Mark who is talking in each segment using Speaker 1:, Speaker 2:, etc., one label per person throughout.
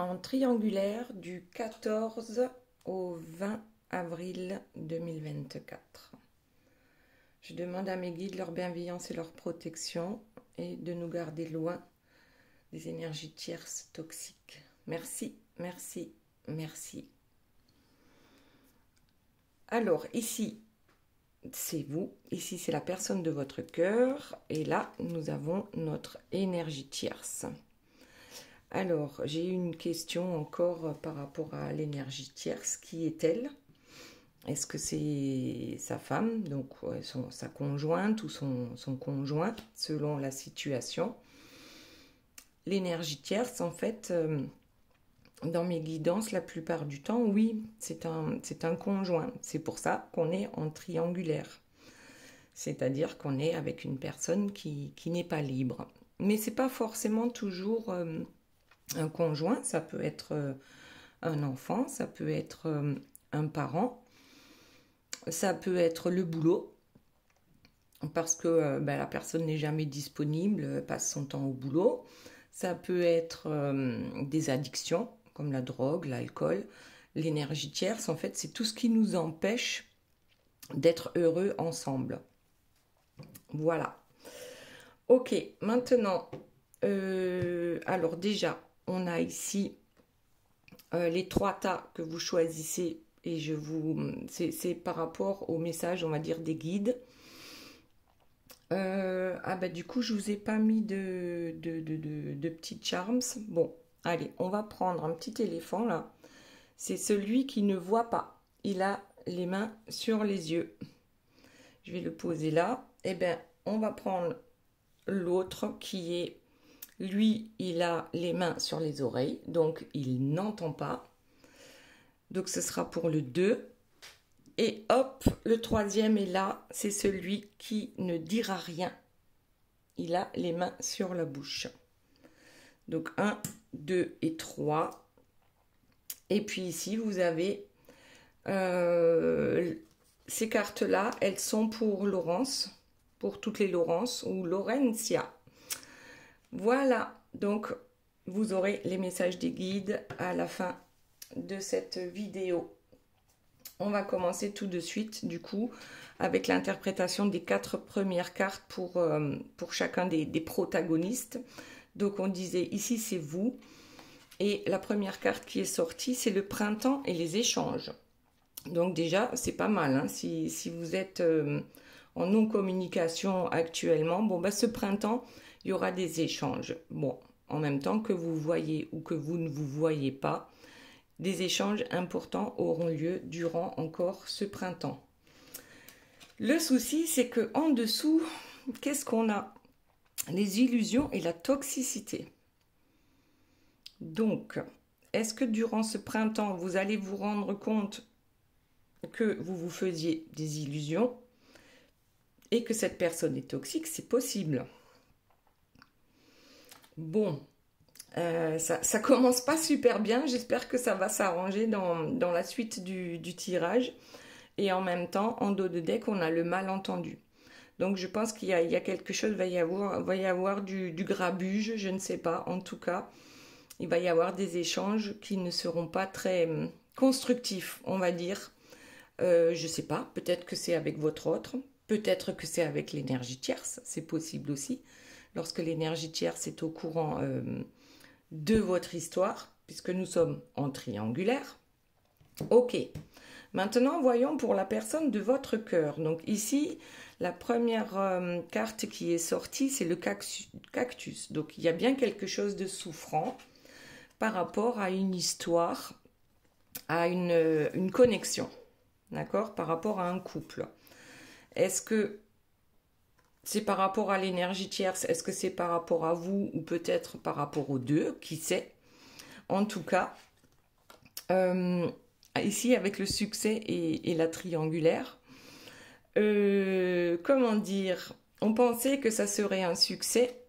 Speaker 1: en triangulaire du 14 au 20 avril 2024. Je demande à mes guides leur bienveillance et leur protection et de nous garder loin des énergies tierces toxiques. Merci, merci, merci. Alors, ici, c'est vous. Ici, c'est la personne de votre cœur. Et là, nous avons notre énergie tierce. Alors, j'ai une question encore par rapport à l'énergie tierce. Qui est-elle? Est-ce que c'est sa femme, donc sa conjointe ou son conjoint, selon la situation? L'énergie tierce, en fait, dans mes guidances, la plupart du temps, oui, c'est un conjoint. C'est pour ça qu'on est en triangulaire. C'est-à-dire qu'on est avec une personne qui n'est pas libre. Mais ce n'est pas forcément toujours un conjoint, ça peut être un enfant, ça peut être un parent, ça peut être le boulot, parce que la personne n'est jamais disponible, passe son temps au boulot. Ça peut être des addictions, comme la drogue, l'alcool. L'énergie tierce, en fait, c'est tout ce qui nous empêche d'être heureux ensemble. Voilà. Ok, maintenant, alors déjà, on a ici les 3 tas que vous choisissez et c'est par rapport au message, on va dire, des guides. Du coup, je vous ai pas mis de petits charms. Bon, allez, on va prendre un petit éléphant là. C'est celui qui ne voit pas. Il a les mains sur les yeux. Je vais le poser là. Eh bien, on va prendre l'autre qui est, lui, il a les mains sur les oreilles, donc il n'entend pas. Donc ce sera pour le 2. Et hop, le 3e est là, c'est celui qui ne dira rien. Il a les mains sur la bouche. Donc 1, 2 et 3. Et puis ici, vous avez ces cartes-là, elles sont pour Laurence, pour toutes les Laurence ou Laurentia. Voilà, donc vous aurez les messages des guides à la fin de cette vidéo. On va commencer tout de suite, du coup, avec l'interprétation des 4 premières cartes pour chacun des protagonistes. Donc, on disait, ici, c'est vous. Et la première carte qui est sortie, c'est le printemps et les échanges. Donc, déjà, c'est pas mal. Hein, si vous êtes en non-communication actuellement, bon, ce printemps, il y aura des échanges. Bon, en même temps que vous voyez ou que vous ne vous voyez pas, des échanges importants auront lieu durant encore ce printemps. Le souci, c'est que en dessous, qu'est-ce qu'on a? Les illusions et la toxicité. Donc, est-ce que durant ce printemps, vous allez vous rendre compte que vous vous faisiez des illusions et que cette personne est toxique? C'est possible. Bon. Ça commence pas super bien, j'espère que ça va s'arranger dans la suite du tirage. Et en même temps, en dos de deck, on a le malentendu. Donc je pense qu'il y a quelque chose, va y avoir du grabuge, je ne sais pas. En tout cas, il va y avoir des échanges qui ne seront pas très constructifs, on va dire. Je ne sais pas, peut-être que c'est avec votre autre, peut-être que c'est avec l'énergie tierce, c'est possible aussi. Lorsque l'énergie tierce est au courant de votre histoire, puisque nous sommes en triangulaire. Ok, maintenant voyons pour la personne de votre cœur. Donc ici, la première carte qui est sortie, c'est le cactus. Donc il y a bien quelque chose de souffrant par rapport à une histoire, à une connexion, d'accord, par rapport à un couple. Est-ce que c'est par rapport à l'énergie tierce? Est-ce que c'est par rapport à vous ou peut-être par rapport aux deux? Qui sait? En tout cas, ici avec le succès et la triangulaire, comment dire? On pensait que ça serait un succès,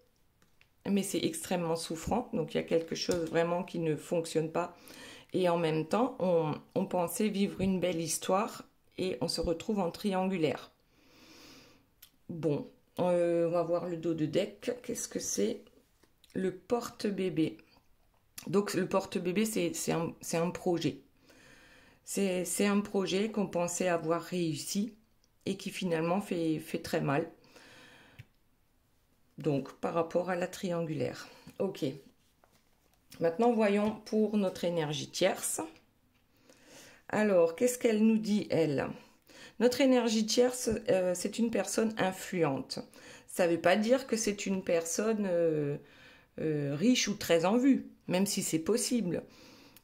Speaker 1: mais c'est extrêmement souffrant. Donc il y a quelque chose vraiment qui ne fonctionne pas. Et en même temps, on pensait vivre une belle histoire et on se retrouve en triangulaire. Bon. On va voir le dos de deck. Qu'est-ce que c'est? Le porte-bébé. Donc le porte-bébé, c'est un projet. C'est un projet qu'on pensait avoir réussi et qui finalement fait très mal. Donc par rapport à la triangulaire. Ok. Maintenant, voyons pour notre énergie tierce. Alors, qu'est-ce qu'elle nous dit, elle? Notre énergie tierce, c'est une personne influente. Ça ne veut pas dire que c'est une personne riche ou très en vue, même si c'est possible.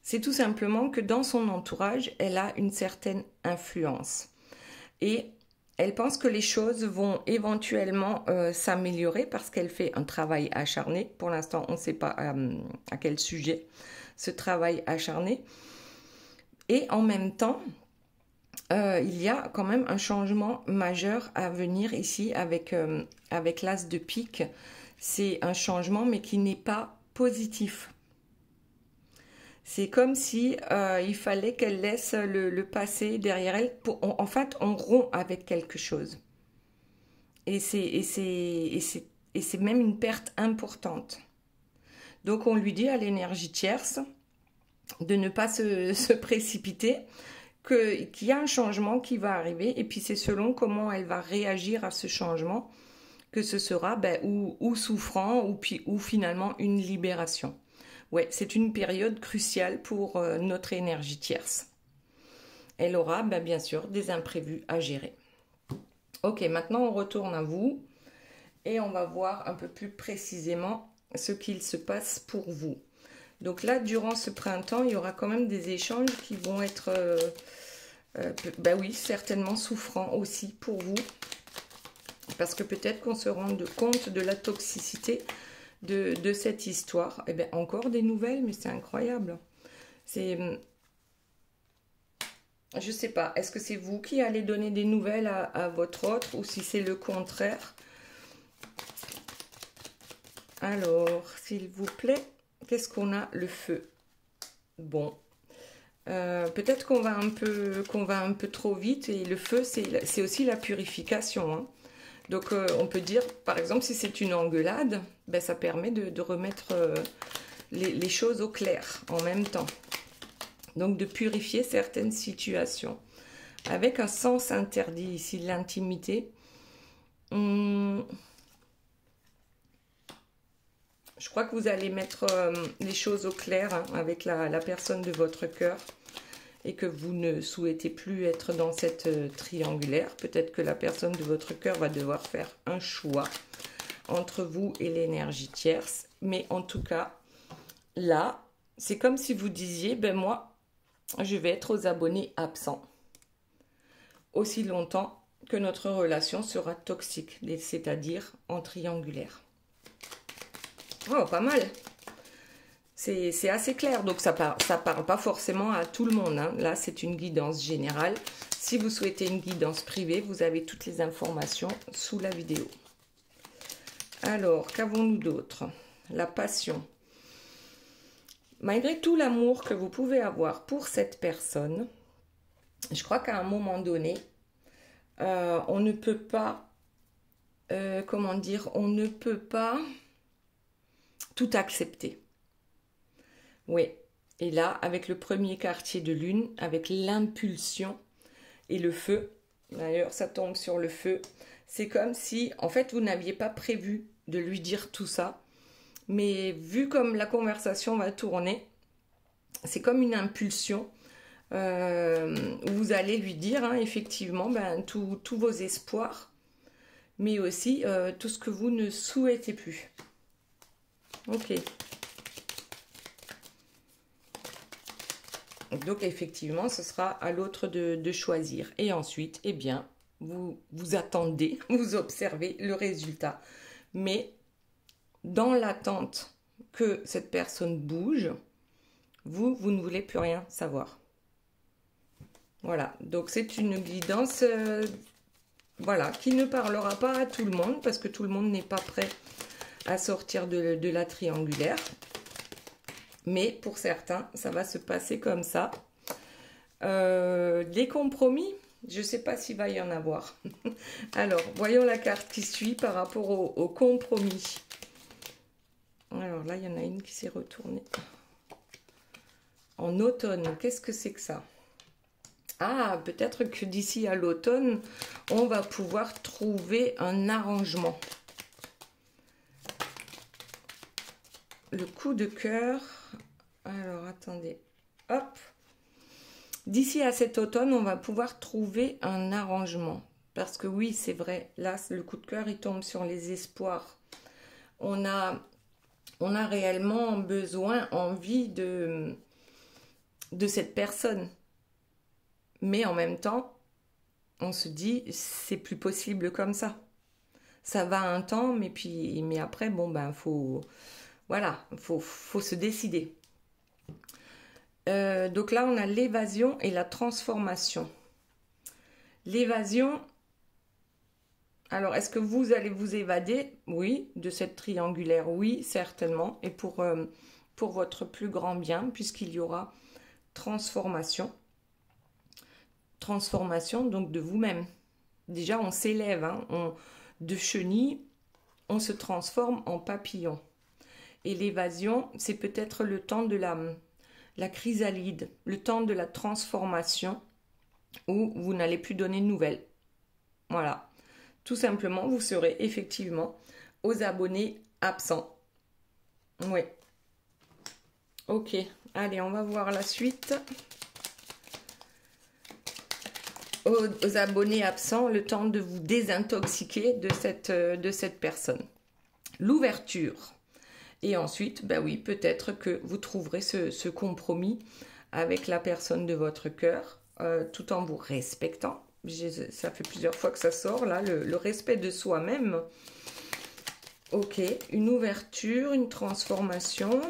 Speaker 1: C'est tout simplement que dans son entourage, elle a une certaine influence. Et elle pense que les choses vont éventuellement s'améliorer parce qu'elle fait un travail acharné. Pour l'instant, on ne sait pas à quel sujet ce travail acharné. Et en même temps, il y a quand même un changement majeur à venir ici avec l'as de pique. C'est un changement mais qui n'est pas positif. C'est comme si il fallait qu'elle laisse le passé derrière elle. En fait, on rompt avec quelque chose. Et c'est même une perte importante. Donc on lui dit à l'énergie tierce de ne pas se précipiter, qu'il y a un changement qui va arriver, et puis c'est selon comment elle va réagir à ce changement que ce sera ou souffrant ou finalement une libération. Ouais, c'est une période cruciale pour notre énergie tierce. Elle aura bien sûr des imprévus à gérer. Ok, maintenant on retourne à vous et on va voir un peu plus précisément ce qu'il se passe pour vous. Donc là, durant ce printemps, il y aura quand même des échanges qui vont être, oui, certainement souffrants aussi pour vous. Parce que peut-être qu'on se rende compte de la toxicité de cette histoire. Eh bien, encore des nouvelles, mais c'est incroyable. Je sais pas, est-ce que c'est vous qui allez donner des nouvelles à votre autre ou si c'est le contraire? Alors, s'il vous plaît, qu'est-ce qu'on a? Le feu. Bon. Peut-être qu'on va un peu trop vite et le feu, c'est aussi la purification. Hein. Donc, on peut dire, par exemple, si c'est une engueulade, ça permet de remettre les choses au clair en même temps. Donc, de purifier certaines situations. Avec un sens interdit ici, l'intimité. Je crois que vous allez mettre les choses au clair hein, avec la personne de votre cœur et que vous ne souhaitez plus être dans cette triangulaire. Peut-être que la personne de votre cœur va devoir faire un choix entre vous et l'énergie tierce. Mais en tout cas, là, c'est comme si vous disiez, moi, je vais être aux abonnés absents. Aussi longtemps que notre relation sera toxique, c'est-à-dire en triangulaire. Oh, pas mal. C'est assez clair, donc ça parle pas forcément à tout le monde. Hein. Là, c'est une guidance générale. Si vous souhaitez une guidance privée, vous avez toutes les informations sous la vidéo. Alors, qu'avons-nous d'autre? La passion. Malgré tout l'amour que vous pouvez avoir pour cette personne, je crois qu'à un moment donné, on ne peut pas, on ne peut pas tout accepter. Oui, et là, avec le premier quartier de lune, avec l'impulsion et le feu, d'ailleurs ça tombe sur le feu, c'est comme si, en fait, vous n'aviez pas prévu de lui dire tout ça, mais vu comme la conversation va tourner, c'est comme une impulsion où vous allez lui dire, hein, effectivement, tous vos espoirs, mais aussi tout ce que vous ne souhaitez plus. Ok. Donc, effectivement, ce sera à l'autre de choisir. Et ensuite, eh bien, vous attendez, vous observez le résultat. Mais dans l'attente que cette personne bouge, vous ne voulez plus rien savoir. Voilà. Donc, c'est une guidance qui ne parlera pas à tout le monde parce que tout le monde n'est pas prêt à sortir de la triangulaire. Mais pour certains, ça va se passer comme ça. Les compromis, je ne sais pas s'il va y en avoir. Alors, voyons la carte qui suit par rapport au compromis. Alors là, il y en a une qui s'est retournée. En automne, qu'est-ce que c'est que ça? Ah, peut-être que d'ici à l'automne, on va pouvoir trouver un arrangement. Le coup de cœur. Alors, attendez. Hop. D'ici à cet automne, on va pouvoir trouver un arrangement. Parce que oui, c'est vrai, là, le coup de cœur, il tombe sur les espoirs. On a réellement besoin, envie de cette personne. Mais en même temps, on se dit, c'est plus possible comme ça. Ça va un temps, mais après, bon, ben, voilà, faut se décider. Donc là, on a l'évasion et la transformation. L'évasion, alors, est-ce que vous allez vous évader? Oui, de cette triangulaire, oui, certainement. Et pour votre plus grand bien, puisqu'il y aura transformation. Transformation, donc de vous-même. Déjà, on s'élève, hein, de chenille, on se transforme en papillon. Et l'évasion, c'est peut-être le temps de la chrysalide, le temps de la transformation, où vous n'allez plus donner de nouvelles. Voilà. Tout simplement, vous serez effectivement aux abonnés absents. Oui. Ok. Allez, on va voir la suite. Aux abonnés absents, le temps de vous désintoxiquer de cette personne. L'ouverture. Et ensuite, ben oui, peut-être que vous trouverez ce compromis avec la personne de votre cœur, tout en vous respectant. Ça fait plusieurs fois que ça sort, là, le respect de soi-même. Ok, une ouverture, une transformation.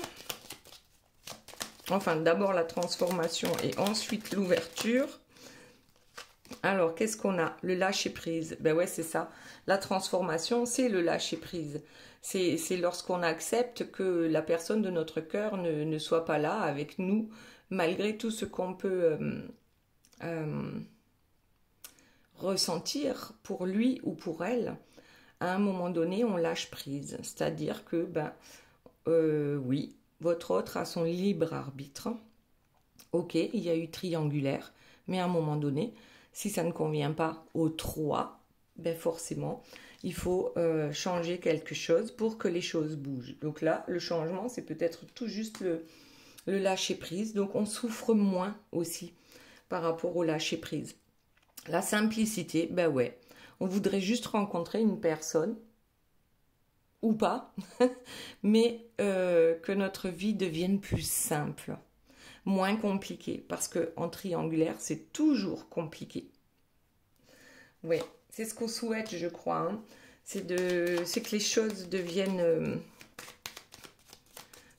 Speaker 1: Enfin, d'abord la transformation et ensuite l'ouverture. Alors, qu'est-ce qu'on a? Le lâcher-prise. Ben ouais, c'est ça. La transformation, c'est le lâcher-prise. C'est lorsqu'on accepte que la personne de notre cœur ne soit pas là avec nous, malgré tout ce qu'on peut ressentir pour lui ou pour elle. À un moment donné, on lâche prise. C'est-à-dire que, oui, votre autre a son libre arbitre. Ok, il y a eu triangulaire, mais à un moment donné, si ça ne convient pas aux trois, ben forcément, il faut changer quelque chose pour que les choses bougent. Donc là, le changement, c'est peut-être tout juste le lâcher-prise. Donc on souffre moins aussi par rapport au lâcher-prise. La simplicité, ben ouais, on voudrait juste rencontrer une personne, ou pas, mais que notre vie devienne plus simple, moins compliquée, parce qu'en triangulaire, c'est toujours compliqué. Oui, c'est ce qu'on souhaite, je crois. Hein. C'est que les choses deviennent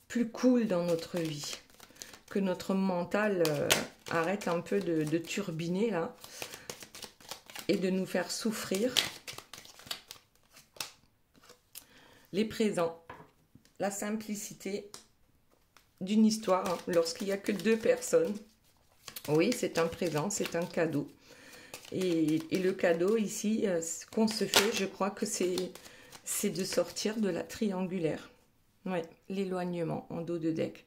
Speaker 1: plus cool dans notre vie. Que notre mental arrête un peu de turbiner, là. Et de nous faire souffrir. Les présents. La simplicité d'une histoire. Hein, lorsqu'il n'y a que deux personnes. Oui, c'est un présent, c'est un cadeau. Et le cadeau ici, qu'on se fait, je crois que c'est de sortir de la triangulaire. Ouais, l'éloignement en dos de deck.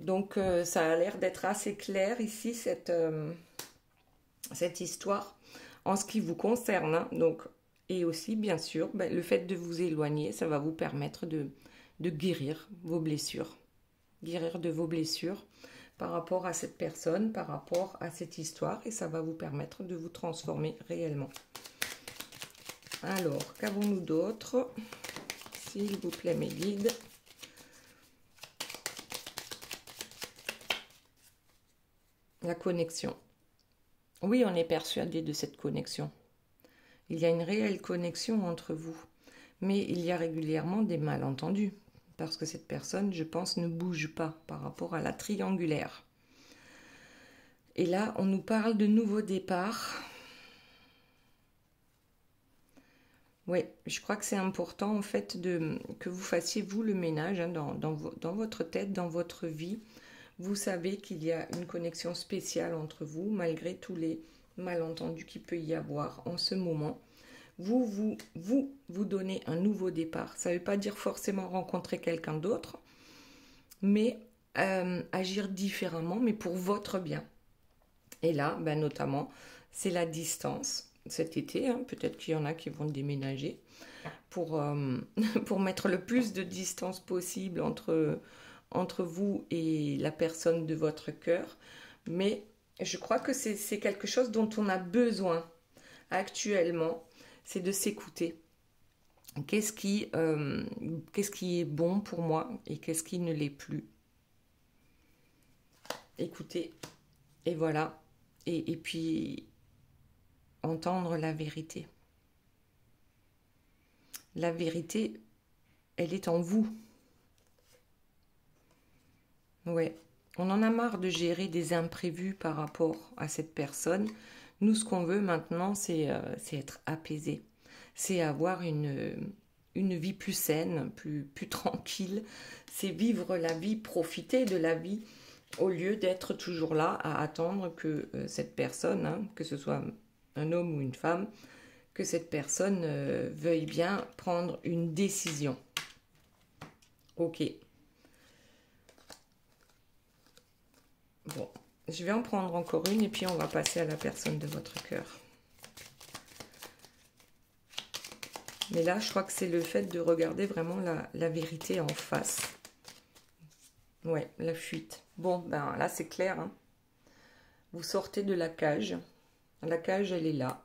Speaker 1: Donc, ça a l'air d'être assez clair ici, cette histoire, en ce qui vous concerne. Hein. Donc, et aussi, bien sûr, le fait de vous éloigner, ça va vous permettre de guérir vos blessures. Guérir de vos blessures par rapport à cette personne, par rapport à cette histoire, et ça va vous permettre de vous transformer réellement. Alors, qu'avons-nous d'autre? S'il vous plaît, mes guides. La connexion. Oui, on est persuadé de cette connexion. Il y a une réelle connexion entre vous, mais il y a régulièrement des malentendus. Parce que cette personne, je pense, ne bouge pas par rapport à la triangulaire. Et là, on nous parle de nouveau départ. Oui, je crois que c'est important, en fait, que vous fassiez, vous, le ménage hein, dans votre tête, dans votre vie. Vous savez qu'il y a une connexion spéciale entre vous, malgré tous les malentendus qu'il peut y avoir en ce moment. Vous donnez un nouveau départ. Ça ne veut pas dire forcément rencontrer quelqu'un d'autre, mais agir différemment, mais pour votre bien. Et là, ben, notamment, c'est la distance. Cet été, hein, peut-être qu'il y en a qui vont déménager pour, pour mettre le plus de distance possible entre vous et la personne de votre cœur. Mais je crois que c'est quelque chose dont on a besoin actuellement, c'est de s'écouter. Qu'est-ce qui est bon pour moi et qu'est-ce qui ne l'est plus. Écoutez, et voilà. Et puis, entendre la vérité. La vérité, elle est en vous. Ouais. On en a marre de gérer des imprévus par rapport à cette personne. Nous, ce qu'on veut maintenant, c'est être apaisé. C'est avoir une vie plus saine, plus tranquille. C'est vivre la vie, profiter de la vie, au lieu d'être toujours là à attendre que cette personne, hein, que ce soit un homme ou une femme, que cette personne veuille bien prendre une décision. Ok. Bon, je vais en prendre encore une et puis on va passer à la personne de votre cœur. Mais là, je crois que c'est le fait de regarder vraiment la vérité en face. Ouais, la fuite. Bon, ben là, c'est clair. Hein. Vous sortez de la cage. La cage, elle est là.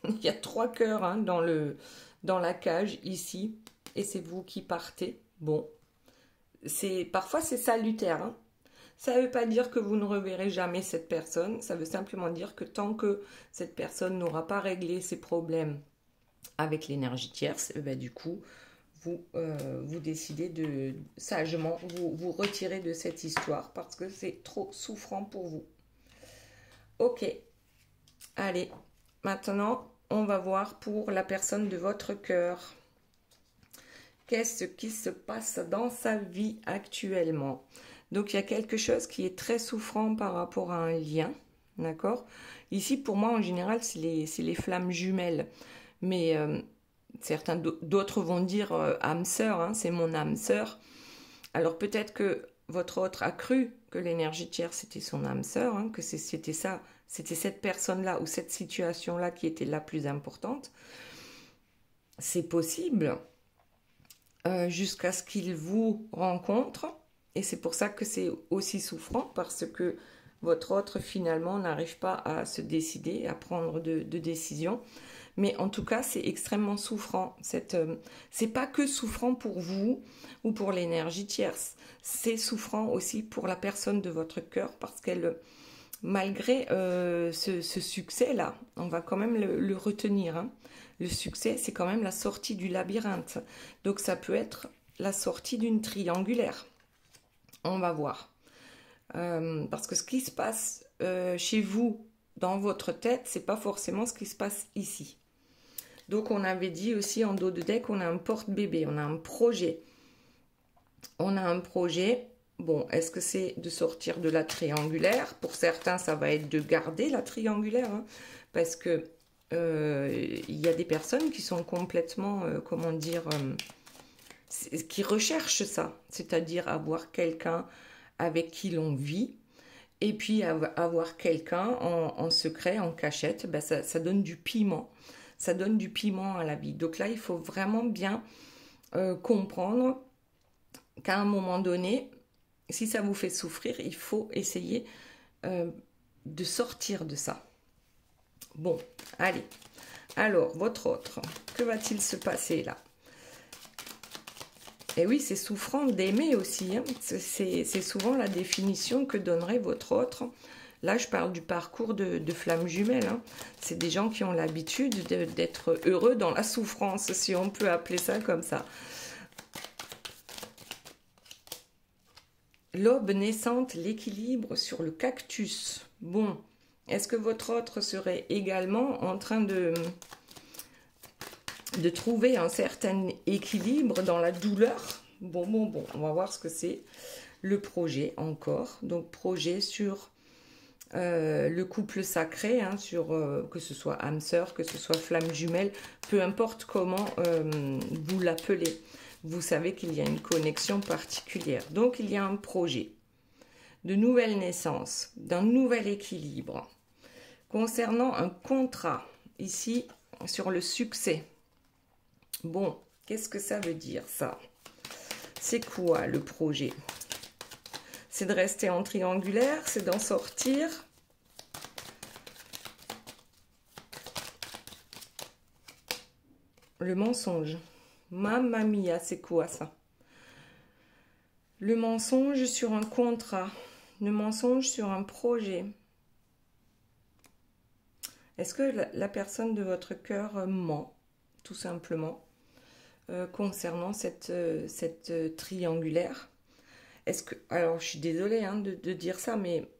Speaker 1: Il y a 3 cœurs hein, dans la cage, ici. Et c'est vous qui partez. Bon, parfois, c'est salutaire. Hein. Ça ne veut pas dire que vous ne reverrez jamais cette personne. Ça veut simplement dire que tant que cette personne n'aura pas réglé ses problèmes avec l'énergie tierce, ben, du coup, vous décidez de sagement vous retirer de cette histoire parce que c'est trop souffrant pour vous. Ok, allez, maintenant, on va voir pour la personne de votre cœur. Qu'est-ce qui se passe dans sa vie actuellement? Donc, il y a quelque chose qui est très souffrant par rapport à un lien, d'accord? Ici, pour moi, en général, c'est les flammes jumelles. Mais certains d'autres vont dire âme sœur, hein, c'est mon âme sœur. Alors, peut-être que votre autre a cru que l'énergie tierce, c'était son âme sœur, hein, que c'était ça, c'était cette personne-là ou cette situation-là qui était la plus importante. C'est possible, jusqu'à ce qu'il vous rencontre. Et c'est pour ça que c'est aussi souffrant, parce que votre autre, finalement, n'arrive pas à se décider, à prendre de décision. Mais en tout cas, c'est extrêmement souffrant. C'est pas que souffrant pour vous ou pour l'énergie tierce. C'est souffrant aussi pour la personne de votre cœur, parce qu'elle, malgré ce succès-là, on va quand même le retenir. Hein. Le succès, c'est quand même la sortie du labyrinthe. Donc ça peut être la sortie d'une triangulaire. On va voir. Parce que ce qui se passe chez vous, dans votre tête, c'est pas forcément ce qui se passe ici. Donc on avait dit aussi en dos de deck, on a un porte-bébé, on a un projet. On a un projet, bon, est-ce que c'est de sortir de la triangulaire? Pour certains, ça va être de garder la triangulaire, hein, parce que il y a des personnes qui sont complètement, comment dire, qui recherchent ça, c'est-à-dire avoir quelqu'un avec qui l'on vit, et puis avoir quelqu'un en secret, en cachette, ben ça donne du piment. Ça donne du piment à la vie. Donc là, il faut vraiment bien comprendre qu'à un moment donné, si ça vous fait souffrir, il faut essayer de sortir de ça. Bon, allez. Alors, votre autre, que va-t-il se passer là? Et oui, c'est souffrant d'aimer aussi. Hein. C'est souvent la définition que donnerait votre autre. Là, je parle du parcours de flammes jumelles. Hein. C'est des gens qui ont l'habitude d'être heureux dans la souffrance, si on peut appeler ça comme ça. L'aube naissante, l'équilibre sur le cactus. Bon, est-ce que votre autre serait également en train de trouver un certain équilibre dans la douleur? Bon, on va voir ce que c'est. Le projet encore. Donc, projet sur le couple sacré, hein, sur que ce soit âme sœur, que ce soit flamme jumelle, peu importe comment vous l'appelez. Vous savez qu'il y a une connexion particulière. Donc, il y a un projet. de nouvelles naissances, d'un nouvel équilibre. Concernant un contrat, ici, sur le succès. Bon, qu'est-ce que ça veut dire, ça? C'est quoi, le projet? C'est de rester en triangulaire, c'est d'en sortir. Le mensonge. Mamma mia, c'est quoi ça? Le mensonge sur un contrat. Le mensonge sur un projet. Est-ce que la personne de votre cœur ment, tout simplement, concernant cette triangulaire? Est-ce que, alors, je suis désolée hein, de dire ça, mais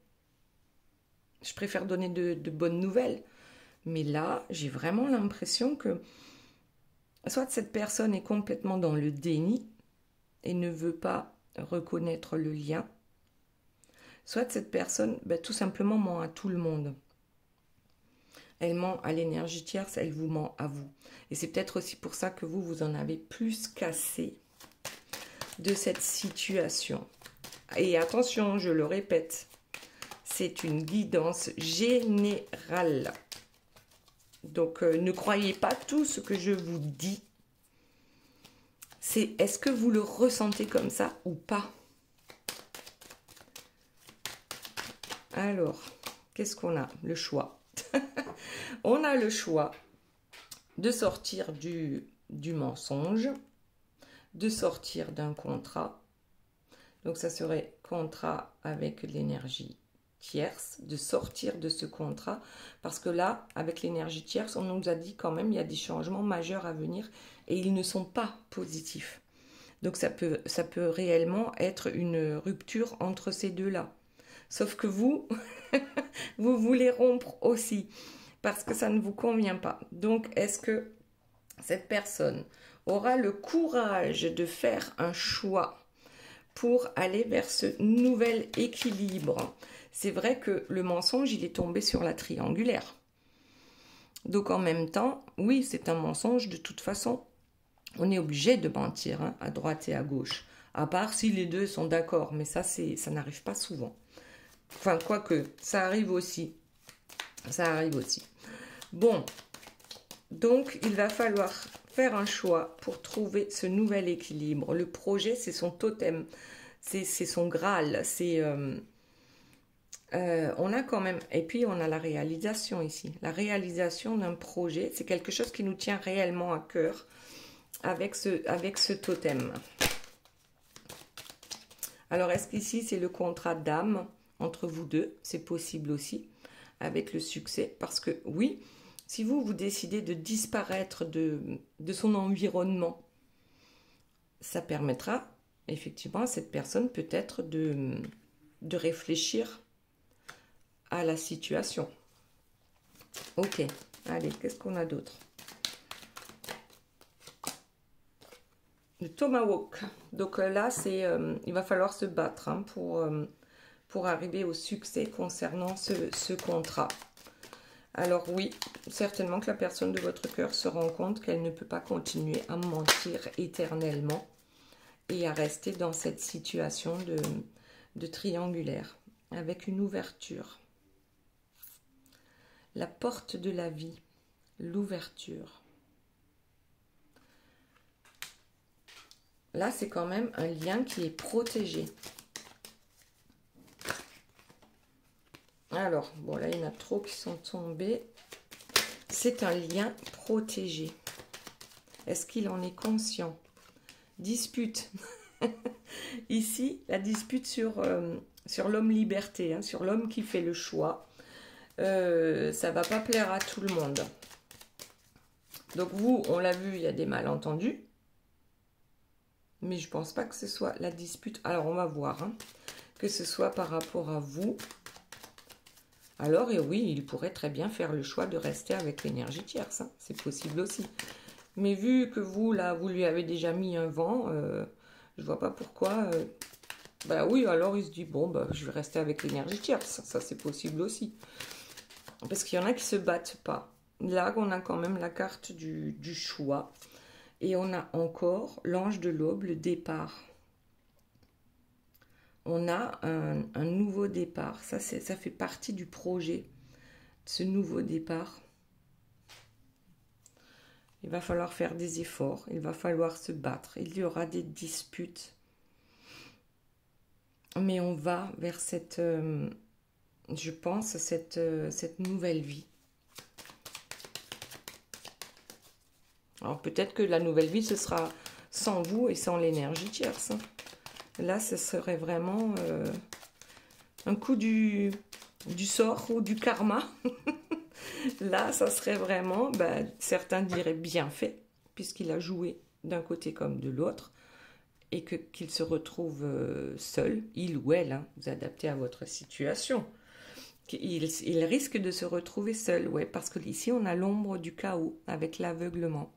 Speaker 1: je préfère donner de bonnes nouvelles. Mais là, j'ai vraiment l'impression que soit cette personne est complètement dans le déni et ne veut pas reconnaître le lien, soit cette personne, tout simplement, ment à tout le monde. Elle ment à l'énergie tierce, elle vous ment à vous. Et c'est peut-être aussi pour ça que vous en avez plus cassé de cette situation. Et attention, je le répète, c'est une guidance générale. Donc, ne croyez pas tout ce que je vous dis. C'est est-ce que vous le ressentez comme ça ou pas? Alors, qu'est-ce qu'on a? Le choix. On a le choix de sortir du mensonge, de sortir d'un contrat. Donc, ça serait contrat avec l'énergie tierce, de sortir de ce contrat. Parce que là, avec l'énergie tierce, on nous a dit quand même il y a des changements majeurs à venir et ils ne sont pas positifs. Donc, ça peut réellement être une rupture entre ces deux-là. Sauf que vous, vous voulez rompre aussi parce que ça ne vous convient pas. Donc, est-ce que cette personne aura le courage de faire un choix pour aller vers ce nouvel équilibre? C'est vrai que le mensonge, il est tombé sur la triangulaire. Donc, en même temps, oui, c'est un mensonge de toute façon. On est obligé de mentir hein, à droite et à gauche. À part si les deux sont d'accord. Mais ça n'arrive pas souvent. Enfin, quoique, ça arrive aussi. Ça arrive aussi. Bon, donc il va falloir faire un choix pour trouver ce nouvel équilibre. Le projet, c'est son totem, c'est son Graal. On a quand même, et puis on a la réalisation ici. La réalisation d'un projet, c'est quelque chose qui nous tient réellement à cœur avec ce totem. Alors, est-ce qu'ici, c'est le contrat d'âme entre vous deux? C'est possible aussi, avec le succès. Parce que, oui, si vous décidez de disparaître de son environnement, ça permettra, effectivement, à cette personne peut-être de réfléchir à la situation. Ok, allez, qu'est-ce qu'on a d'autre? Le Tomahawk. Donc là, il va falloir se battre hein, pour arriver au succès concernant ce contrat. Alors oui, certainement que la personne de votre cœur se rend compte qu'elle ne peut pas continuer à mentir éternellement et à rester dans cette situation de triangulaire avec une ouverture. La porte de la vie, l'ouverture. Là, c'est quand même un lien qui est protégé. Alors, bon, là, il y en a trop qui sont tombés. C'est un lien protégé. Est-ce qu'il en est conscient? Dispute. Ici, la dispute sur l'homme-liberté, hein, sur l'homme qui fait le choix. Ça ne va pas plaire à tout le monde. Donc vous, on l'a vu, il y a des malentendus. Mais je ne pense pas que ce soit la dispute. Alors, on va voir. Hein, que ce soit par rapport à vous. Alors, et oui, il pourrait très bien faire le choix de rester avec l'énergie tierce. Hein, c'est possible aussi. Mais vu que vous, là, vous lui avez déjà mis un vent, je ne vois pas pourquoi. Bah oui, alors il se dit, bon, bah, je vais rester avec l'énergie tierce. Ça, c'est possible aussi. Parce qu'il y en a qui ne se battent pas. Là, on a quand même la carte du choix. Et on a encore l'ange de l'aube, le départ. on a un nouveau départ. Ça fait partie du projet, ce nouveau départ. Il va falloir faire des efforts, il va falloir se battre, il y aura des disputes. Mais on va vers cette, je pense, cette nouvelle vie. Alors peut-être que la nouvelle vie, ce sera sans vous et sans l'énergie tierce. Là, ce serait vraiment un coup du sort ou du karma. Là, ça serait vraiment, certains diraient bien fait, puisqu'il a joué d'un côté comme de l'autre, et qu'il se retrouve seul, il ou elle, hein, vous adaptez à votre situation. Il risque de se retrouver seul, ouais, parce que ici, on a l'ombre du chaos, avec l'aveuglement.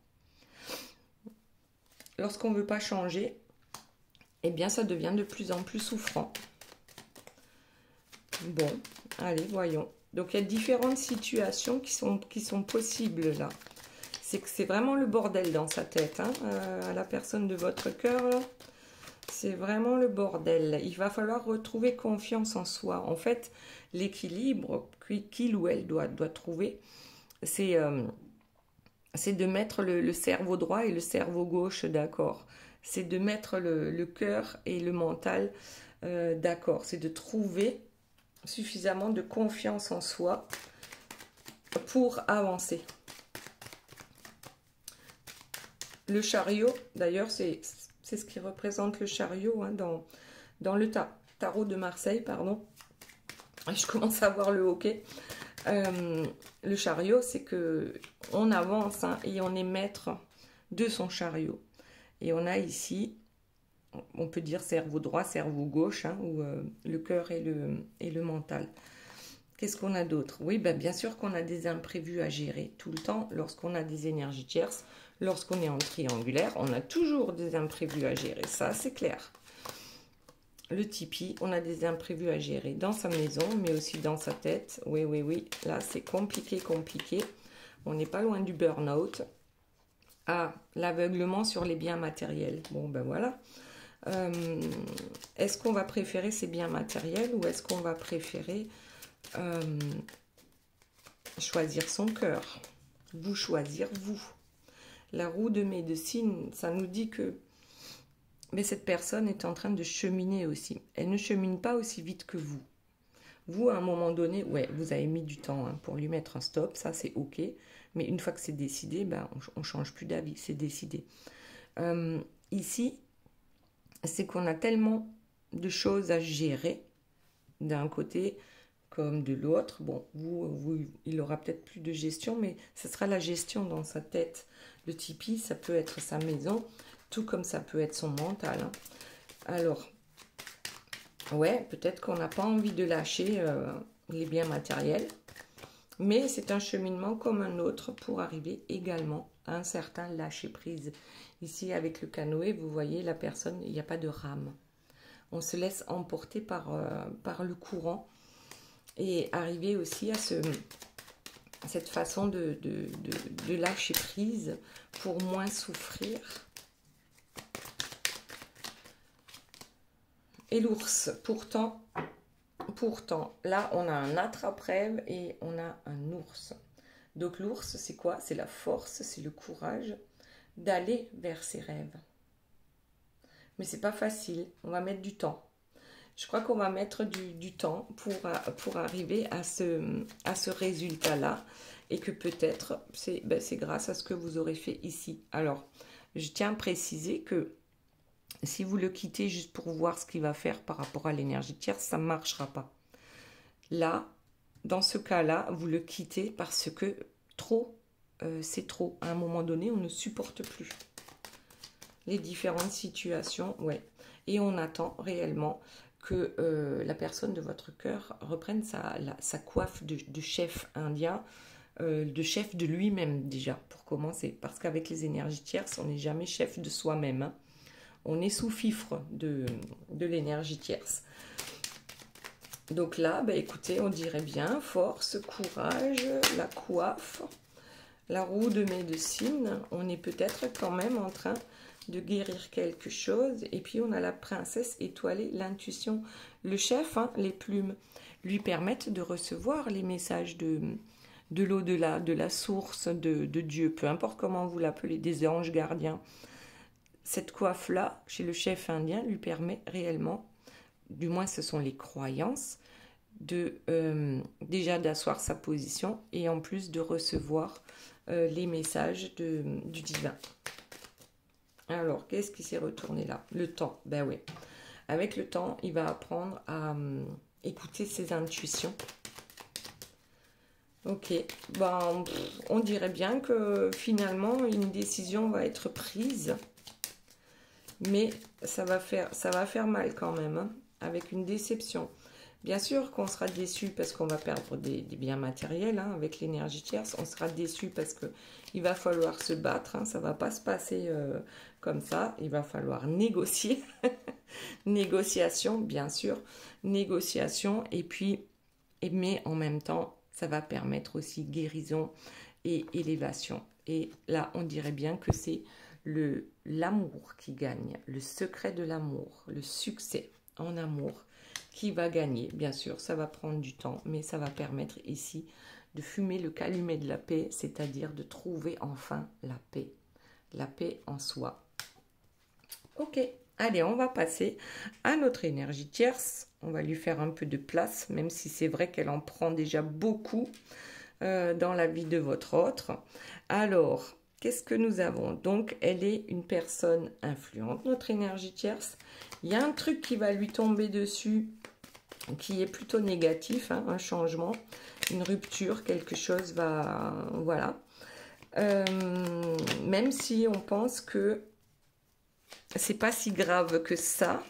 Speaker 1: Lorsqu'on ne veut pas changer, eh bien, ça devient de plus en plus souffrant. Bon, allez, voyons. Donc, il y a différentes situations qui sont possibles, là. C'est que c'est vraiment le bordel dans sa tête, hein, à la personne de votre cœur, là. C'est vraiment le bordel. Il va falloir retrouver confiance en soi. En fait, l'équilibre qu'il ou elle doit trouver, c'est de mettre le cerveau droit et le cerveau gauche d'accord. C'est de mettre le cœur et le mental d'accord. C'est de trouver suffisamment de confiance en soi pour avancer. Le chariot, d'ailleurs, c'est ce qui représente le chariot, hein, dans le tarot de Marseille, pardon. Je commence à voir le hockey. Le chariot, c'est que on avance, hein, et on est maître de son chariot. Et on a ici, on peut dire cerveau droit, cerveau gauche, hein, ou le cœur et le mental. Qu'est-ce qu'on a d'autre? Oui, bien sûr qu'on a des imprévus à gérer tout le temps lorsqu'on a des énergies tierces. Lorsqu'on est en triangulaire, on a toujours des imprévus à gérer. Ça, c'est clair. Le tipi, on a des imprévus à gérer dans sa maison, mais aussi dans sa tête. Oui, oui, oui. Là, c'est compliqué, compliqué. On n'est pas loin du burn-out. Ah, l'aveuglement sur les biens matériels. Bon, ben voilà. Est-ce qu'on va préférer ces biens matériels ou est-ce qu'on va préférer choisir son cœur? Vous choisir, vous. La roue de médecine, ça nous dit que cette personne est en train de cheminer aussi. Elle ne chemine pas aussi vite que vous. Vous, à un moment donné, ouais, vous avez mis du temps, hein, pour lui mettre un stop, ça c'est ok. Mais une fois que c'est décidé, on ne change plus d'avis, c'est décidé. Ici, c'est qu'on a tellement de choses à gérer d'un côté comme de l'autre. Bon, il aura peut-être plus de gestion, mais ce sera la gestion dans sa tête. Le tipi, ça peut être sa maison, tout comme ça peut être son mental, hein. Alors, ouais, peut-être qu'on n'a pas envie de lâcher les biens matériels, mais c'est un cheminement comme un autre pour arriver également à un certain lâcher-prise. Ici, avec le canoë, vous voyez, la personne, il n'y a pas de rame. On se laisse emporter par le courant et arriver aussi à cette façon de lâcher prise pour moins souffrir. Et l'ours, pourtant, là, on a un attrape-rêve et on a un ours. Donc l'ours, c'est quoi? C'est la force, c'est le courage d'aller vers ses rêves. Mais c'est pas facile, on va mettre du temps. Je crois qu'on va mettre du temps pour arriver à ce résultat-là. Et que peut-être, c'est grâce à ce que vous aurez fait ici. Alors, je tiens à préciser que si vous le quittez juste pour voir ce qu'il va faire par rapport à l'énergie tierce, ça ne marchera pas. Là, dans ce cas-là, vous le quittez parce que trop, c'est trop. À un moment donné, on ne supporte plus les différentes situations. Ouais. Et on attend réellement que la personne de votre cœur reprenne sa coiffe de chef indien, de chef de lui-même déjà, pour commencer. Parce qu'avec les énergies tierces, on n'est jamais chef de soi-même, hein. On est sous-fifre de l'énergie tierce. Donc là, écoutez, on dirait bien force, courage, la coiffe, la roue de médecine. On est peut-être quand même en train de guérir quelque chose. Et puis on a la princesse étoilée, l'intuition. Le chef, hein, les plumes, lui permettent de recevoir les messages de l'au-delà, de la source, de Dieu, peu importe comment vous l'appelez, des anges gardiens. Cette coiffe-là, chez le chef indien, lui permet réellement, du moins ce sont les croyances, déjà d'asseoir sa position et en plus de recevoir les messages du divin. Alors, qu'est-ce qui s'est retourné là? Le temps, ben oui. Avec le temps, il va apprendre à écouter ses intuitions. Ok, ben, on dirait bien que finalement, une décision va être prise. Mais ça va faire mal quand même, hein, avec une déception. Bien sûr qu'on sera déçu parce qu'on va perdre des biens matériels, hein, avec l'énergie tierce. On sera déçu parce qu'il va falloir se battre, hein, ça ne va pas se passer comme ça. Il va falloir négocier. Négociation, bien sûr. Négociation, et puis, mais en même temps, ça va permettre aussi guérison et élévation. Et là, on dirait bien que c'est l'amour qui gagne, le secret de l'amour, le succès en amour qui va gagner. Bien sûr, ça va prendre du temps, mais ça va permettre ici de fumer le calumet de la paix, c'est-à-dire de trouver enfin la paix en soi. Ok, allez, on va passer à notre énergie tierce. On va lui faire un peu de place, même si c'est vrai qu'elle en prend déjà beaucoup dans la vie de votre autre. Alors, qu'est-ce que nous avons? Donc, elle est une personne influente, notre énergie tierce. Il y a un truc qui va lui tomber dessus qui est plutôt négatif, hein, un changement, une rupture, quelque chose va... Voilà. Même si on pense que c'est pas si grave que ça,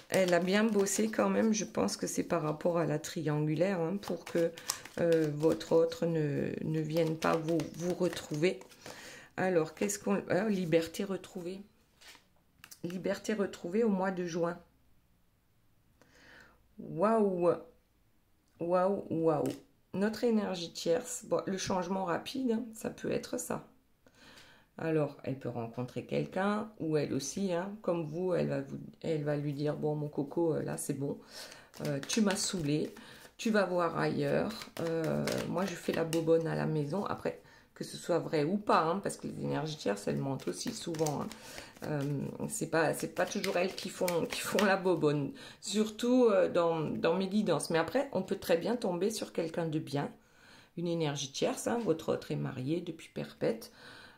Speaker 1: elle a bien bossé quand même. Je pense que c'est par rapport à la triangulaire, hein, pour que votre autre ne vienne pas vous retrouver. Alors, qu'est-ce qu'on... liberté retrouvée. Liberté retrouvée au mois de juin. Waouh! Waouh, waouh! Notre énergie tierce, bon, le changement rapide, hein, ça peut être ça. Alors, elle peut rencontrer quelqu'un, ou elle aussi, hein, comme vous, elle va lui dire, bon, mon coco, là, c'est bon, tu m'as saoulé, tu vas voir ailleurs, moi, je fais la bobonne à la maison. Après, que ce soit vrai ou pas, hein, parce que les énergies tierces, elles mentent aussi souvent, hein. C'est pas toujours elles qui font la bobonne, surtout dans mes guidances. Mais après, on peut très bien tomber sur quelqu'un de bien, une énergie tierce, hein, votre autre est marié depuis perpète.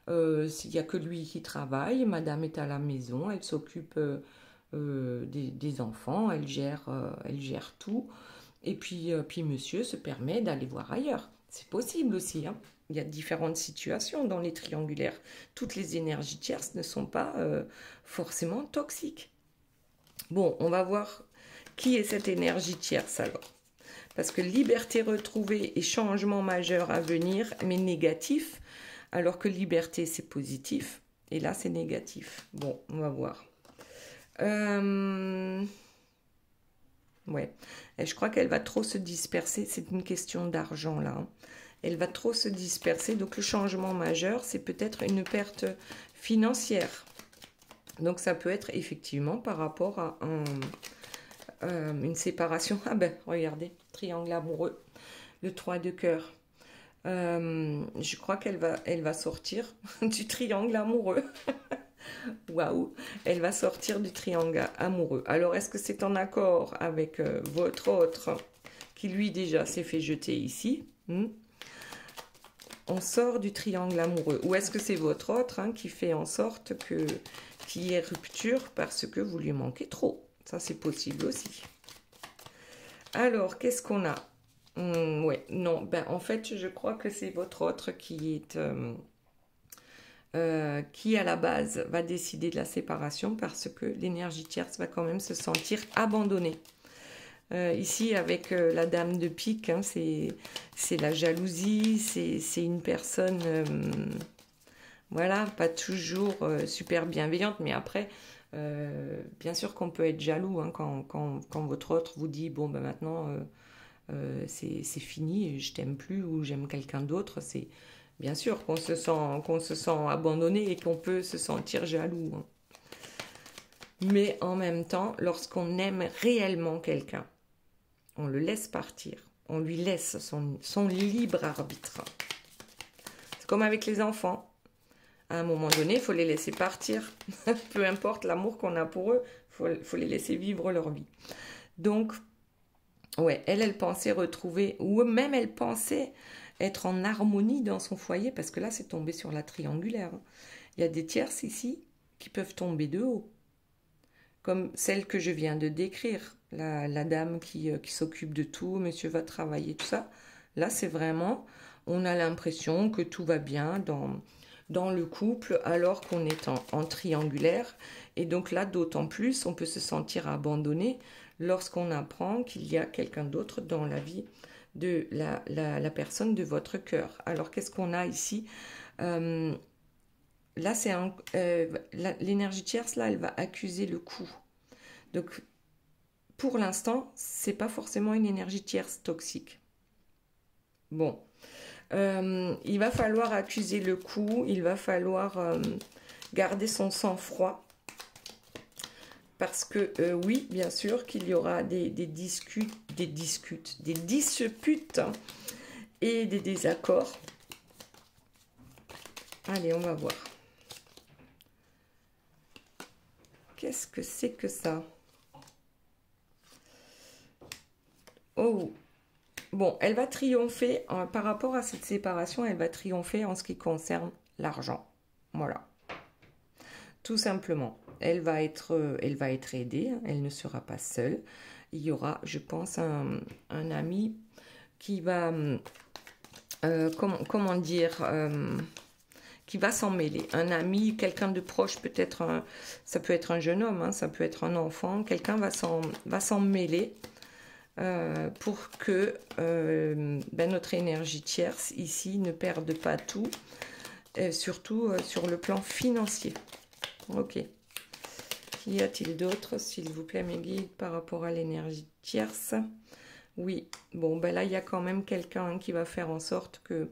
Speaker 1: S'il n'y a que lui qui travaille, madame est à la maison, elle s'occupe des enfants, elle gère tout. Et puis monsieur se permet d'aller voir ailleurs. C'est possible aussi, hein. Il y a différentes situations dans les triangulaires. Toutes les énergies tierces ne sont pas forcément toxiques. Bon, on va voir qui est cette énergie tierce alors. Parce que liberté retrouvée et changement majeur à venir, mais négatif, alors que liberté, c'est positif. Et là, c'est négatif. Bon, on va voir. Ouais. Et je crois qu'elle va trop se disperser. C'est une question d'argent, là. Elle va trop se disperser. Donc, le changement majeur, c'est peut-être une perte financière. Donc, ça peut être effectivement par rapport à une séparation. Ah ben, regardez, triangle amoureux. Le 3 de cœur. Je crois qu'elle va sortir du triangle amoureux. Waouh, elle va sortir du triangle amoureux. Alors, est-ce que c'est en accord avec votre autre qui, lui, déjà s'est fait jeter ici? On sort du triangle amoureux. Ou est-ce que c'est votre autre, hein, qui fait en sorte qu'il y ait rupture parce que vous lui manquez trop? Ça, c'est possible aussi. Alors, qu'est-ce qu'on a? Ouais, non, ben en fait, je crois que c'est votre autre qui à la base va décider de la séparation parce que l'énergie tierce va quand même se sentir abandonnée. Ici, avec la dame de pique, hein, c'est la jalousie, c'est une personne, voilà, pas toujours super bienveillante, mais après, bien sûr qu'on peut être jaloux, hein, quand votre autre vous dit, bon, ben maintenant... c'est fini, je t'aime plus ou j'aime quelqu'un d'autre. Bien sûr qu'on se sent abandonné et qu'on peut se sentir jaloux, hein. Mais en même temps, lorsqu'on aime réellement quelqu'un, on le laisse partir. On lui laisse son libre arbitre. C'est comme avec les enfants. À un moment donné, il faut les laisser partir. Peu importe l'amour qu'on a pour eux, faut les laisser vivre leur vie. Donc, ouais, elle pensait retrouver, ou même elle pensait être en harmonie dans son foyer, parce que là, c'est tombé sur la triangulaire. Il y a des tierces ici qui peuvent tomber de haut, comme celle que je viens de décrire, la dame qui s'occupe de tout, monsieur va travailler, tout ça. Là, c'est vraiment, on a l'impression que tout va bien dans le couple, alors qu'on est en triangulaire. Et donc là, d'autant plus, on peut se sentir abandonné lorsqu'on apprend qu'il y a quelqu'un d'autre dans la vie de la personne de votre cœur. Alors, qu'est-ce qu'on a ici? Là, c'est l'énergie tierce, là, elle va accuser le coup. Donc, pour l'instant, c'est pas forcément une énergie tierce toxique. Bon, il va falloir accuser le coup, il va falloir garder son sang-froid. Parce que oui, bien sûr qu'il y aura des disputes et des désaccords. Allez, on va voir. Qu'est-ce que c'est que ça? Oh, bon, elle va triompher par rapport à cette séparation, elle va triompher en ce qui concerne l'argent. Voilà. Tout simplement. Elle va être aidée, elle ne sera pas seule. Il y aura, je pense, un ami qui va, comment dire, qui va s'en mêler. Un ami, quelqu'un de proche, peut-être, ça peut être un jeune homme, hein, ça peut être un enfant, quelqu'un va s'en mêler pour que notre énergie tierce ici ne perde pas tout, surtout sur le plan financier. Ok. Qu'y a-t-il d'autre, s'il vous plaît, mes guides, par rapport à l'énergie tierce? Oui, bon, ben là, il y a quand même quelqu'un qui va faire en sorte que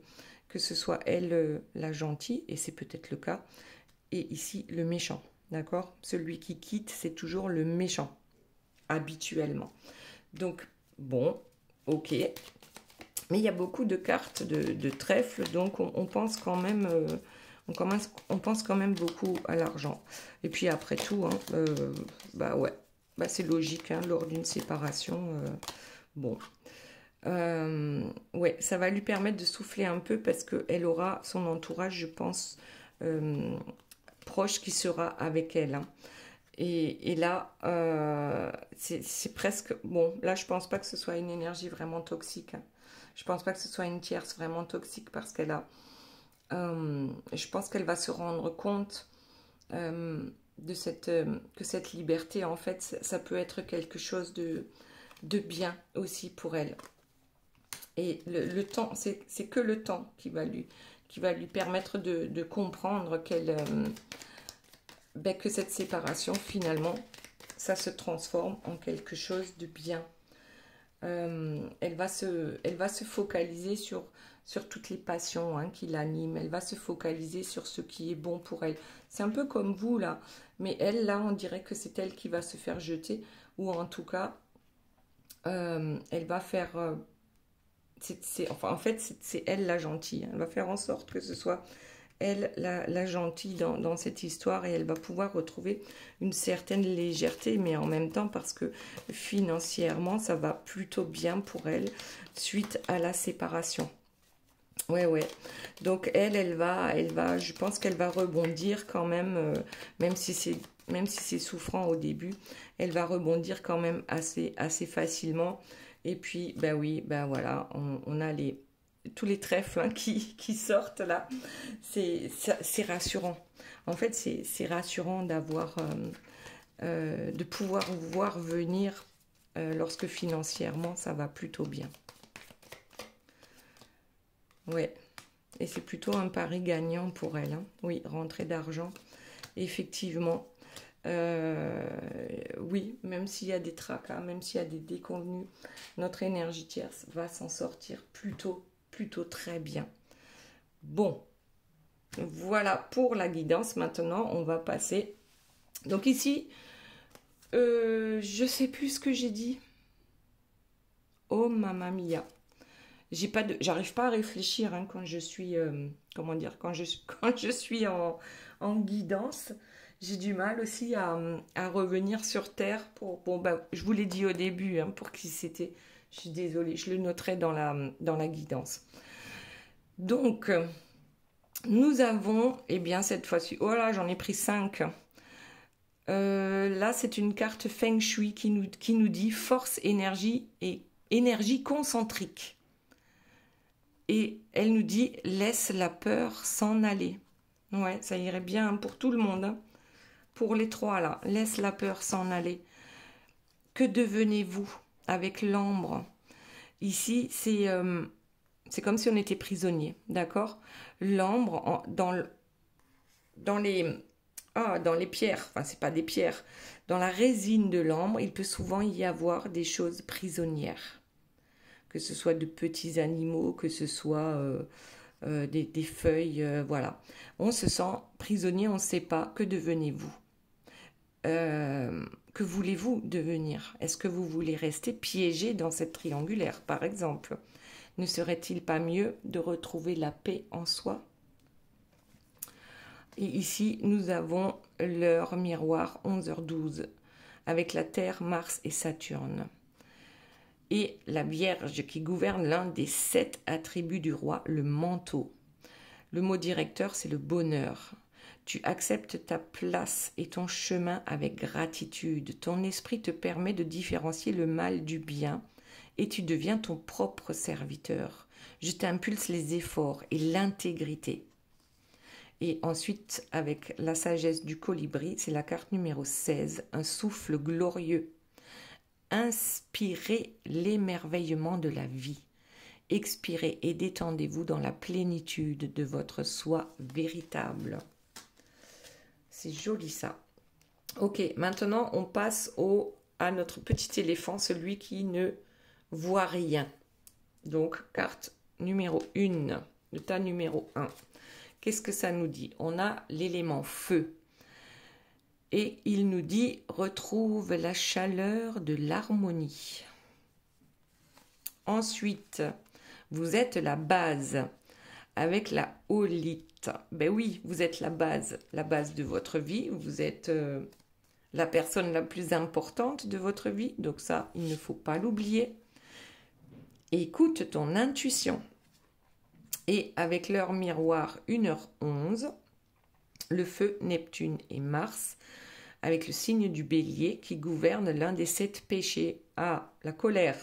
Speaker 1: ce soit elle la gentille, et c'est peut-être le cas, et ici, le méchant, d'accord? Celui qui quitte, c'est toujours le méchant, habituellement. Donc, bon, ok. Mais il y a beaucoup de cartes de trèfle, donc on pense quand même... on pense quand même beaucoup à l'argent. Et puis après tout, hein, bah ouais, bah c'est logique, hein, lors d'une séparation. Bon, ouais, ça va lui permettre de souffler un peu parce qu'elle aura son entourage, je pense, proche qui sera avec elle, hein. Et là, c'est presque... Bon, là, je pense pas que ce soit une énergie vraiment toxique, hein. Je pense pas que ce soit une tierce vraiment toxique parce qu'elle a... je pense qu'elle va se rendre compte que cette liberté, en fait, ça peut être quelque chose de bien aussi pour elle. Et le temps, c'est que le temps qui va lui permettre de comprendre que cette séparation, finalement, ça se transforme en quelque chose de bien. Elle va se focaliser sur toutes les passions, hein, qui l'animent. Elle va se focaliser sur ce qui est bon pour elle. C'est un peu comme vous, là. Mais elle, là, on dirait que c'est elle qui va se faire jeter. Ou en tout cas, elle va faire... en fait, c'est elle la gentille. Elle va faire en sorte que ce soit elle la gentille dans cette histoire, et elle va pouvoir retrouver une certaine légèreté, mais en même temps parce que financièrement ça va plutôt bien pour elle suite à la séparation. Ouais, donc elle va, je pense qu'elle va rebondir quand même, même si c'est souffrant au début, elle va rebondir quand même assez facilement. Et puis ben oui, ben voilà, on a tous les trèfles, hein, qui sortent là. C'est rassurant. En fait, c'est rassurant d'avoir, de pouvoir voir venir lorsque financièrement ça va plutôt bien. Ouais, et c'est plutôt un pari gagnant pour elle, hein. Oui, rentrée d'argent, effectivement. Oui, même s'il y a des tracas, même s'il y a des déconvenus, notre énergie tierce va s'en sortir plutôt très bien. Bon, voilà pour la guidance. Maintenant, on va passer. Donc ici, je sais plus ce que j'ai dit. Oh mamma mia. J'arrive pas à réfléchir hein, quand je suis, comment dire, quand je suis en guidance. J'ai du mal aussi à revenir sur terre. Bon, bah, je vous l'ai dit au début, hein, pour qui c'était. Je suis désolée, je le noterai dans la guidance. Donc, nous avons, eh bien, cette fois-ci, oh là, j'en ai pris 5. Là, c'est une carte Feng Shui qui nous dit force, énergie et énergie concentrique. Et elle nous dit laisse la peur s'en aller. Ouais, ça irait bien pour tout le monde. Hein. Pour les trois là, laisse la peur s'en aller. Que devenez-vous avec l'ambre? Ici, c'est comme si on était prisonnier, d'accord? L'ambre, dans les pierres, enfin c'est pas des pierres, dans la résine de l'ambre, il peut souvent y avoir des choses prisonnières. Que ce soit de petits animaux, que ce soit des feuilles, voilà. On se sent prisonnier, on ne sait pas. Que devenez-vous? Que voulez-vous devenir? Est-ce que vous voulez rester piégé dans cette triangulaire, par exemple? Ne serait-il pas mieux de retrouver la paix en soi? Et ici, nous avons l'heure miroir 11h12 avec la Terre, Mars et Saturne. Et la Vierge qui gouverne l'un des 7 attributs du roi, le manteau. Le mot directeur, c'est le bonheur. Tu acceptes ta place et ton chemin avec gratitude. Ton esprit te permet de différencier le mal du bien et tu deviens ton propre serviteur. Je t'impulse les efforts et l'intégrité. Et ensuite, avec la sagesse du colibri, c'est la carte numéro 16, un souffle glorieux. Inspirez l'émerveillement de la vie. Expirez et détendez-vous dans la plénitude de votre soi véritable. C'est joli ça. Ok, maintenant on passe à notre petit éléphant, celui qui ne voit rien. Donc, carte numéro 1, le tas numéro 1. Qu'est-ce que ça nous dit? On a l'élément feu. Et il nous dit « Retrouve la chaleur de l'harmonie ». Ensuite, vous êtes la base avec la holite. Ben oui, vous êtes la base de votre vie. Vous êtes la personne la plus importante de votre vie. Donc ça, il ne faut pas l'oublier. Écoute ton intuition. Et avec l'heure miroir 1h11, le feu, Neptune et Mars, avec le signe du bélier qui gouverne l'un des 7 péchés. Ah, la colère.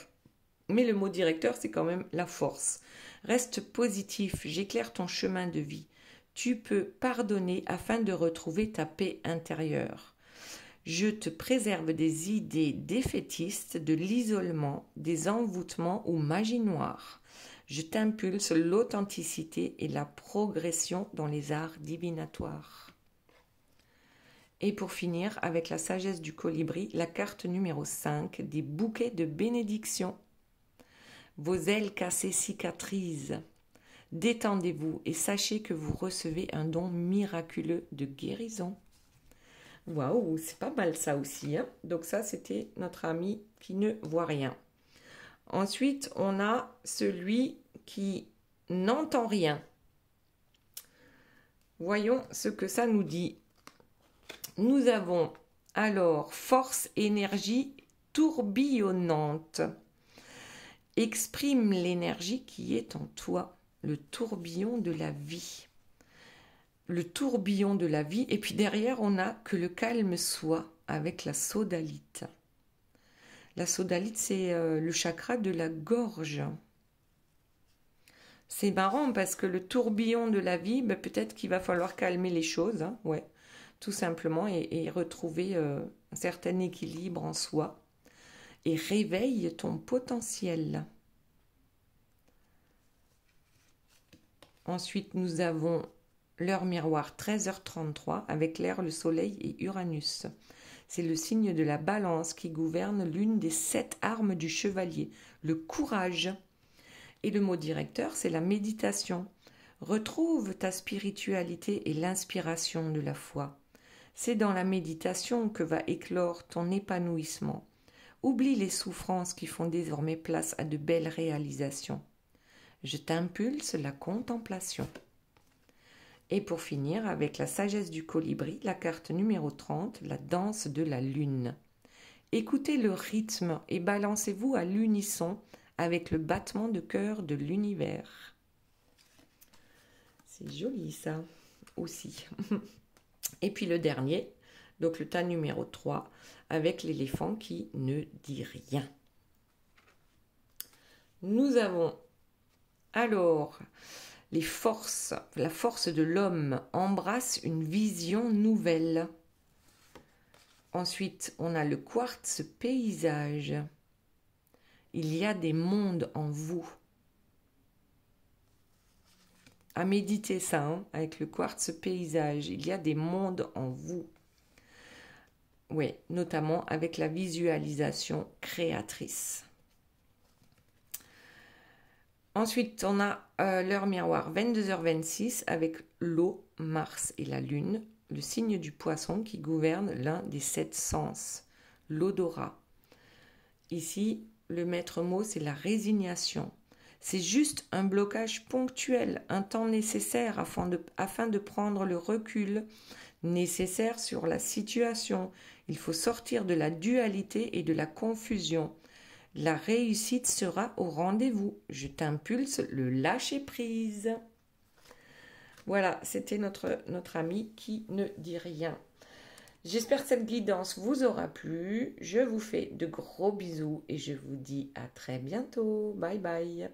Speaker 1: Mais le mot directeur, c'est quand même la force. Reste positif, j'éclaire ton chemin de vie. Tu peux pardonner afin de retrouver ta paix intérieure. Je te préserve des idées défaitistes, de l'isolement, des envoûtements ou magie noire. Je t'impulse l'authenticité et la progression dans les arts divinatoires. Et pour finir, avec la sagesse du colibri, la carte numéro 5, des bouquets de bénédiction. Vos ailes cassées cicatrisent. Détendez-vous et sachez que vous recevez un don miraculeux de guérison. Waouh, c'est pas mal ça aussi. Hein? Donc ça, c'était notre ami qui ne voit rien. Ensuite, on a celui qui n'entend rien. Voyons ce que ça nous dit. Nous avons alors force, énergie tourbillonnante. Exprime l'énergie qui est en toi, le tourbillon de la vie. Le tourbillon de la vie. Et puis derrière, on a que le calme soit avec la sodalite. La sodalite, c'est le chakra de la gorge. C'est marrant parce que le tourbillon de la vie, ben, peut-être qu'il va falloir calmer les choses, hein, ouais, tout simplement, et retrouver un certain équilibre en soi. Et réveille ton potentiel. Ensuite, nous avons l'heure miroir 13h33 avec l'air, le soleil et Uranus. C'est le signe de la balance qui gouverne l'une des 7 armes du chevalier, le courage. Et le mot directeur, c'est la méditation. Retrouve ta spiritualité et l'inspiration de la foi. C'est dans la méditation que va éclore ton épanouissement. Oublie les souffrances qui font désormais place à de belles réalisations. Je t'impulse la contemplation. Et pour finir, avec la sagesse du colibri, la carte numéro 30, la danse de la lune. Écoutez le rythme et balancez-vous à l'unisson avec le battement de cœur de l'univers. C'est joli ça aussi. Et puis le dernier, donc le tas numéro 3, avec l'éléphant qui ne dit rien. Nous avons alors les forces, la force de l'homme embrasse une vision nouvelle. Ensuite, on a le quartz paysage. Il y a des mondes en vous. À méditer ça, hein, avec le quartz paysage. Il y a des mondes en vous. Oui, notamment avec la visualisation créatrice. Ensuite, on a l'heure miroir 22h26 avec l'eau, Mars et la Lune, le signe du poisson qui gouverne l'un des 7 sens, l'odorat. Ici, le maître mot, c'est la résignation. C'est juste un blocage ponctuel, un temps nécessaire afin de prendre le recul nécessaire sur la situation. Il faut sortir de la dualité et de la confusion. La réussite sera au rendez-vous. Je t'impulse le lâcher-prise. Voilà, c'était notre ami qui ne dit rien. J'espère que cette guidance vous aura plu. Je vous fais de gros bisous et je vous dis à très bientôt. Bye bye.